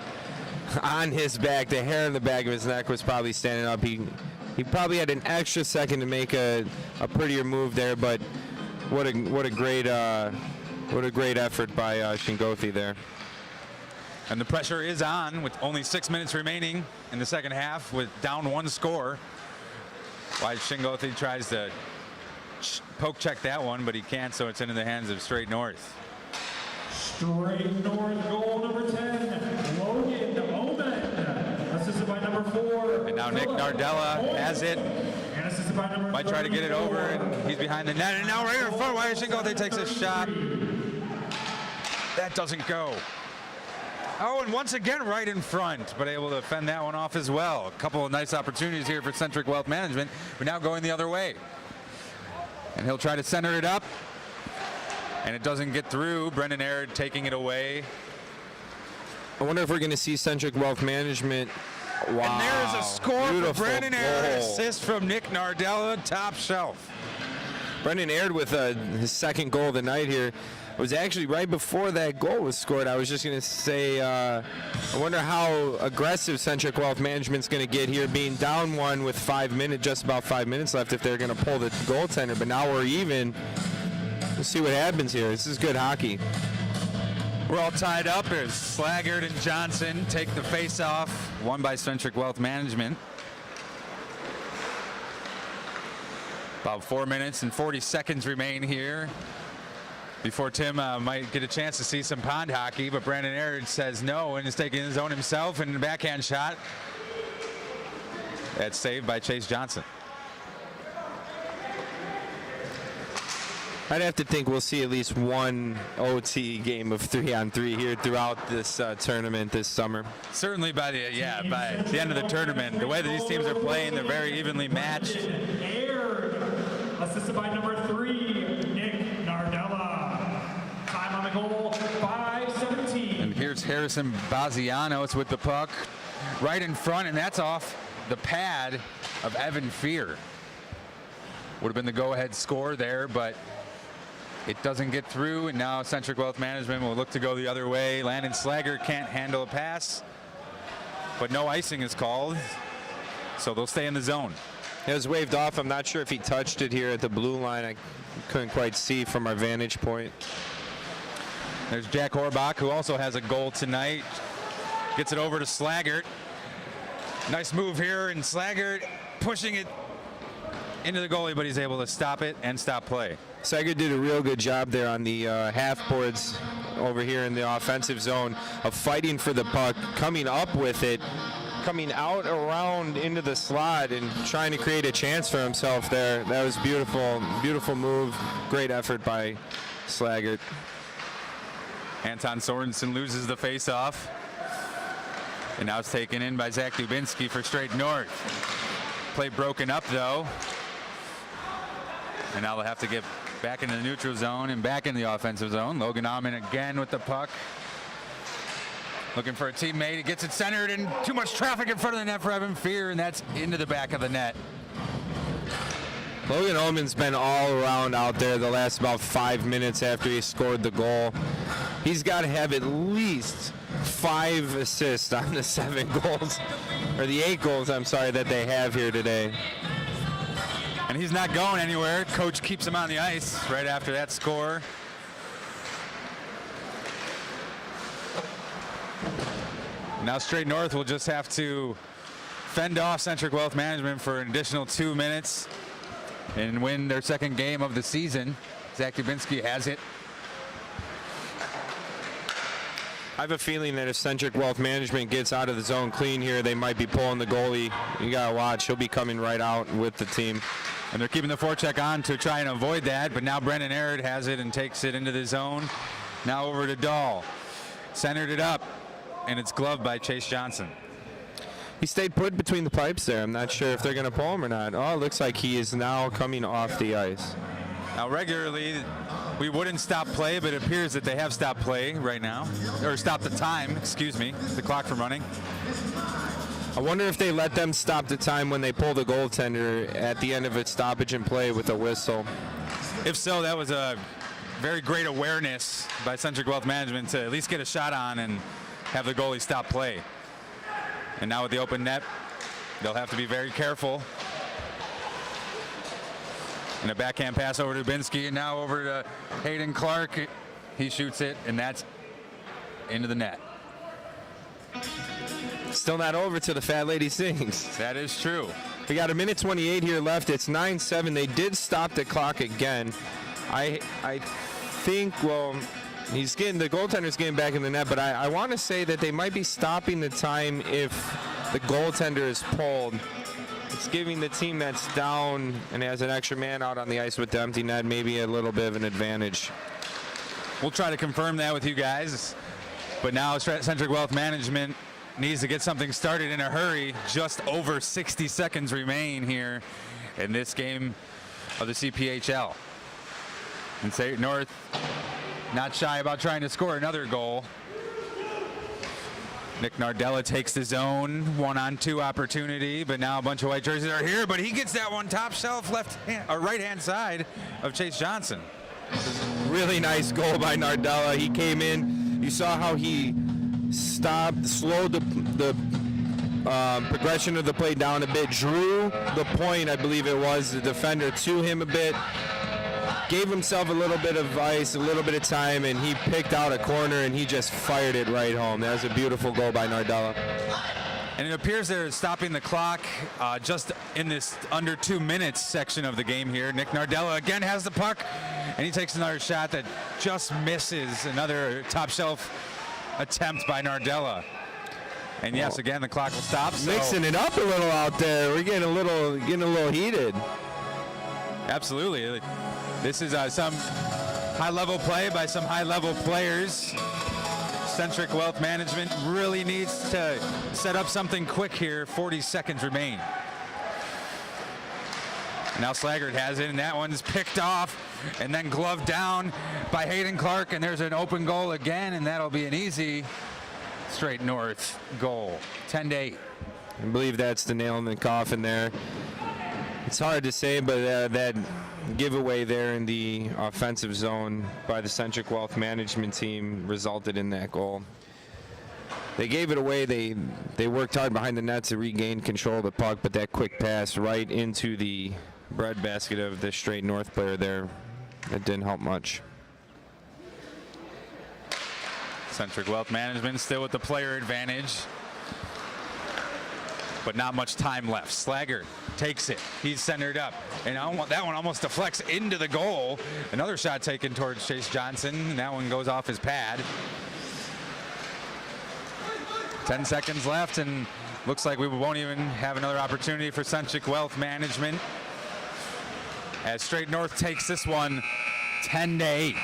on his back. The hair in the back of his neck was probably standing up. He probably had an extra second to make a prettier move there, but what a great effort by Chingote there. And the pressure is on with only 6 minutes remaining in the second half, with down 1 score. Why Chingote tries to poke check that one, but he can't, so it's into the hands of Straight North. Straight North goal number 10, Logan Aumann, assisted by number 4. And now Nick Nardella has it. And assisted by number Might try to get it over, and he's behind the net. And now right in front, Wyatt Chingote takes a shot. That doesn't go. Oh, and once again right in front, but able to fend that one off as well. A couple of nice opportunities here for Centric Wealth Management, but now going the other way. And he'll try to center it up, and it doesn't get through. Brendan Aird taking it away. I wonder if we're going to see Centric Wealth Management. Wow. And there's a score Beautiful for Brendan Aird. goal. Assist from Nick Nardella, top shelf. Brendan Aird with his second goal of the night here. It was actually right before that goal was scored. I was just going to say, I wonder how aggressive Centric Wealth Management's going to get here, being down one with just about 5 minutes left, if they're going to pull the goaltender. But now we're even. We'll see what happens here. This is good hockey. We're all tied up as Slaggert and Johnson take the face-off, won by Centric Wealth Management. About 4 minutes and 40 seconds remain here before Tim might get a chance to see some pond hockey, but Brandon Aird says no and is taking his own himself, and the backhand shot. That's saved by Chase Johnson. I'd have to think we'll see at least one OT game of 3-on-3 here throughout this tournament this summer. Certainly by the end of the tournament, the way that these teams are playing, they're very evenly matched. Aird, assisted by number 3, Nick Nardella. Time on the goal, 5:17. And here's Harrison Bazianos with the puck right in front, and that's off the pad of Evan Fear. Would have been the go-ahead score there, but it doesn't get through, and now Centric Wealth Management will look to go the other way. Landon Slaggert can't handle a pass, but no icing is called, so they'll stay in the zone. It was waved off. I'm not sure if he touched it here at the blue line. I couldn't quite see from our vantage point. There's Jack Horbach, who also has a goal tonight. Gets it over to Slaggert. Nice move here, and Slaggert pushing it into the goalie, but he's able to stop it and stop play. Slaggert did a real good job there on the half boards over here in the offensive zone of fighting for the puck, coming up with it, coming out around into the slot and trying to create a chance for himself there. That was beautiful, beautiful move. Great effort by Slaggert. Anton Sorensen loses the face-off. And now it's taken in by Zach Dubinsky for straight north. Play broken up, though. And now they'll have to get back into the neutral zone and back in the offensive zone. Logan Alman again with the puck. Looking for a teammate. He gets it centered, and too much traffic in front of the net for Evan Fear, and that's into the back of the net. Logan Ullman's been all around out there the last about 5 minutes after he scored the goal. He's got to have at least 5 assists on the 7 goals, or the 8 goals, I'm sorry, that they have here today. And he's not going anywhere. Coach keeps him on the ice right after that score. Now straight north will just have to fend off Centric Wealth Management for an additional 2 minutes and win their second game of the season. Zach Dubinsky has it. I have a feeling that if Centric Wealth Management gets out of the zone clean here, they might be pulling the goalie. You got to watch. He'll be coming right out with the team. And they're keeping the forecheck on to try and avoid that, but now Brendan Aird has it and takes it into the zone. Now over to Dahl. Centered it up, and it's gloved by Chase Johnson. He stayed put between the pipes there. I'm not sure if they're going to pull him or not. Oh, it looks like he is now coming off the ice. Now regularly, we wouldn't stop play, but it appears that they have stopped play right now. Or stopped the time, excuse me, the clock from running. I wonder if they let them stop the time when they pull the goaltender at the end of its stoppage and play with a whistle. If so, that was a very great awareness by Centric Wealth Management to at least get a shot on and have the goalie stop play. And now with the open net, they'll have to be very careful. And a backhand pass over to Dubinsky, and now over to Hayden Clark. He shoots it, and that's into the net. Still not over till the fat lady sings. That is true. We got 1:28 here left. It's 9-7. They did stop the clock again. I think, well, the goaltender's getting back in the net, but I want to say that they might be stopping the time if the goaltender is pulled. It's giving the team that's down and has an extra man out on the ice with the empty net maybe a little bit of an advantage. We'll try to confirm that with you guys. But now Centric Wealth Management needs to get something started in a hurry. Just over 60 seconds remain here in this game of the CPHL. And St. North not shy about trying to score another goal. Nick Nardella takes the zone, 1-on-2 opportunity, but now a bunch of white jerseys are here, but he gets that one top shelf right-hand side of Chase Johnson. Really nice goal by Nardella. He came in. You saw how he slowed the progression of the play down a bit, drew the point, I believe it was, the defender to him a bit, gave himself a little bit of ice, a little bit of time, and he picked out a corner and he just fired it right home. That was a beautiful goal by Nardella. And it appears they're stopping the clock just in this under 2 minutes section of the game here. Nick Nardella again has the puck, and he takes another shot that just misses. Another top shelf attempt by Nardella. And yes, again, the clock will stop. So mixing it up a little out there. We're getting a little heated. Absolutely. This is some high-level play by some high-level players. Centric Wealth Management really needs to set up something quick here. 40 seconds remain. Now Slaggert has it, and that one's picked off and then gloved down by Hayden Clark, and there's an open goal again, and that'll be an easy Straight North goal. 10-8. I believe that's the nail in the coffin there. It's hard to say, but that giveaway there in the offensive zone by the Centric Wealth Management team resulted in that goal. They gave it away. They worked hard behind the net to regain control of the puck, but that quick pass right into the breadbasket of the Straight North player there, it didn't help much. Centric Wealth Management still with the player advantage, but not much time left. Slaggert takes it. He's centered up, and that one almost deflects into the goal. Another shot taken towards Chase Johnson, and that one goes off his pad. 10 seconds left, and looks like we won't even have another opportunity for Centric Wealth Management as Straight North takes this one 10-8.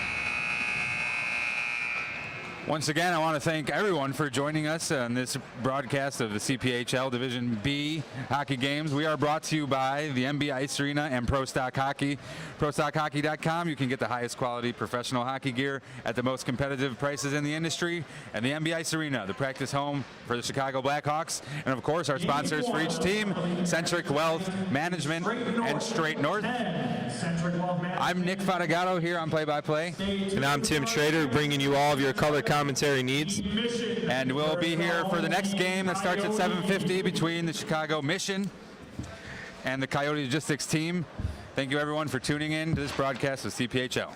Once again, I want to thank everyone for joining us on this broadcast of the CPHL Division B hockey games. We are brought to you by the MB Ice Arena and Pro Stock Hockey. ProStockHockey.com. You can get the highest quality professional hockey gear at the most competitive prices in the industry. And the MB Ice Arena, the practice home for the Chicago Blackhawks. And of course, our sponsors for each team, Centric Wealth Management and Straight North. I'm Nick Fatigato here on Play by Play. And I'm Tim Schrader, bringing you all of your color commentary needs. And we'll be here for the next game that starts at 7:50 between the Chicago Mission and the Coyote Logistics team. Thank you everyone for tuning in to this broadcast of CPHL.